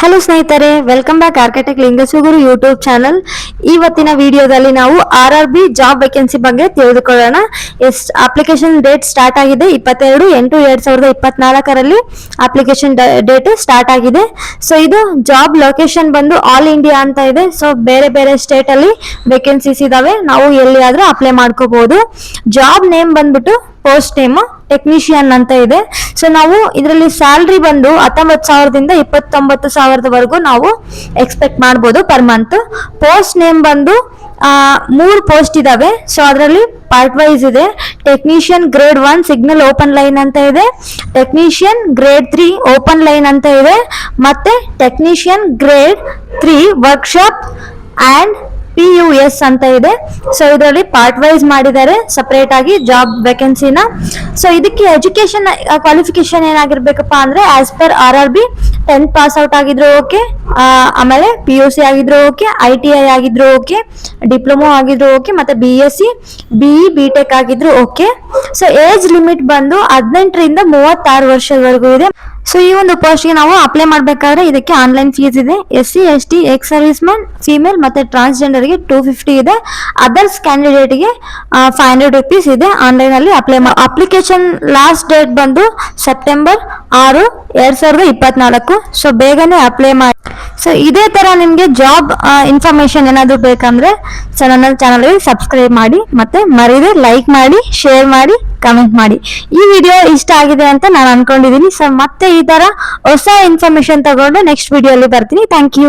Hello ಸ್ನೇಹಿತರೆ, welcome back architect Lingasugur YouTube channel. ಇವತ್ತಿನ ವಿಡಿಯೋದಲ್ಲಿ ನಾವು RRB ಜಾಬ್ ವೇಕೆನ್ಸಿ ಬಗ್ಗೆ ತಿಳಿದುಕೊಳ್ಳೋಣ. ಅಪ್ಲಿಕೇಶನ್ ಡೇಟ್ ಸ್ಟಾರ್ಟ್ ಆಗಿದೆ 22/8/2024 ಅಪ್ಲಿಕೇಶನ್ ಡೇಟ್ ಸ್ಟಾರ್ಟ್ ಆಗಿದೆ. ಸೊ ಇದು ಜಾಬ್ ಲೊಕೇಶನ್ ಬಂದು ಆಲ್ ಇಂಡಿಯಾ ಅಂತ ಇದೆ. ಸೊ ಬೇರೆ ಬೇರೆ ಸ್ಟೇಟ್ ಅಲ್ಲಿ ವೇಕೆನ್ಸೀಸ್ ಇದಾವೆ, ನಾವು ಎಲ್ಲಿಯಾದ್ರೂ ಅಪ್ಲೈ ಮಾಡ್ಕೋಬಹುದು. ಜಾಬ್ ನೇಮ್ ಬಂದ್ಬಿಟ್ಟು ಪೋಸ್ಟ್ ನೇಮ್ ಟೆಕ್ನಿಷಿಯನ್ ಅಂತ ಇದೆ. ಸೊ ನಾವು ಇದರಲ್ಲಿ ಸ್ಯಾಲ್ರಿ ಬಂದು 19,000ದಿಂದ 29,000ವರೆಗೂ ನಾವು ಎಕ್ಸ್ಪೆಕ್ಟ್ ಮಾಡ್ಬೋದು ಪರ್ ಮಂತ್. ಪೋಸ್ಟ್ ನೇಮ್ ಬಂದು 3 ಪೋಸ್ಟ್ ಇದಾವೆ. ಸೊ ಅದರಲ್ಲಿ ಪಾರ್ಟ್ ವೈಸ್ ಇದೆ. Technician grade 1 signal open line ಅಂತ ಇದೆ, ಟೆಕ್ನಿಷಿಯನ್ ಗ್ರೇಡ್ 3 ಓಪನ್ ಲೈನ್ ಅಂತ ಇದೆ, ಮತ್ತೆ technician grade 3 workshop and PUS ಅಂತ ಇದೆ. ಸೊ ಇದರಲ್ಲಿ ಪಾರ್ಟ್ ವೈಸ್ ಮಾಡಿದ್ದಾರೆ ಸಪರೇಟ್ ಆಗಿ ಜಾಬ್ ವೇಕೆನ್ಸಿನ. ಸೊ ಇದಕ್ಕೆ ಎಜುಕೇಶನ್ ಕ್ವಾಲಿಫಿಕೇಶನ್ ಏನಾಗಿರ್ಬೇಕಪ್ಪ ಅಂದ್ರೆ as per RRB 10th pass out ಆಗಿದ್ರು ಓಕೆ, ಆಮೇಲೆ PUC ಆಗಿದ್ರು ಓಕೆ, ITI ಆಗಿದ್ರು ಓಕೆ, ಡಿಪ್ಲೊಮಾ ಆಗಿದ್ರು ಓಕೆ, ಮತ್ತೆ BSc BE BTech ಆಗಿದ್ರು ಓಕೆ. ಸೊ ಏಜ್ ಲಿಮಿಟ್ ಬಂದು 18ರಿಂದ 36 ವರ್ಷದವರೆಗೂ ಇದೆ. ಸೊ ಈ ಒಂದು ಪೋಸ್ಟ್ಗೆ ನಾವು ಅಪ್ಲೈ ಮಾಡ್ಬೇಕಾದ್ರೆ ಇದಕ್ಕೆ ಆನ್ಲೈನ್ ಫೀಸ್ ಇದೆ. SC ST ex service man female ಮತ್ತೆ ಟ್ರಾನ್ಸ್ಜೆಂಡರ್ಗೆ 250 ಇದೆ. ಅದರ್ಸ್ ಕ್ಯಾಂಡಿಡೇಟ್ಗೆ 500 rupees ಇದೆ. ಆನ್ಲೈನ್ ಅಲ್ಲಿ ಅಪ್ಲೈ ಅಪ್ಲಿಕೇಶನ್ ಲಾಸ್ಟ್ ಡೇಟ್ ಬಂದು ಸೆಪ್ಟೆಂಬರ್ 6, 2024. ಸೊ ಬೇಗನೆ ಅಪ್ಲೈ ಮಾಡಿ. ಸೊ ಇದೇ ತರ ನಿಮ್ಗೆ ಜಾಬ್ ಇನ್ಫಾರ್ಮೇಶನ್ ಏನಾದ್ರು ಬೇಕಂದ್ರೆ ಸೊ ನನ್ನ ಚಾನಲ್ಗೆ ಸಬ್ಸ್ಕ್ರೈಬ್ ಮಾಡಿ, ಮತ್ತೆ ಮರೀದೆ ಲೈಕ್ ಮಾಡಿ, ಶೇರ್ ಮಾಡಿ, ಕಮೆಂಟ್ ಮಾಡಿ. ಈ ವಿಡಿಯೋ ಇಷ್ಟ ಆಗಿದೆ ಅಂತ ನಾನು ಅನ್ಕೊಂಡಿದ್ದೀನಿ. ಸೊ ಮತ್ತೆ ಈ ತರ ಹೊಸ ಇನ್ಫಾರ್ಮೇಶನ್ ತಗೊಂಡು ನೆಕ್ಸ್ಟ್ ವಿಡಿಯೋ ಅಲ್ಲಿ ಬರ್ತೀನಿ. Thank you.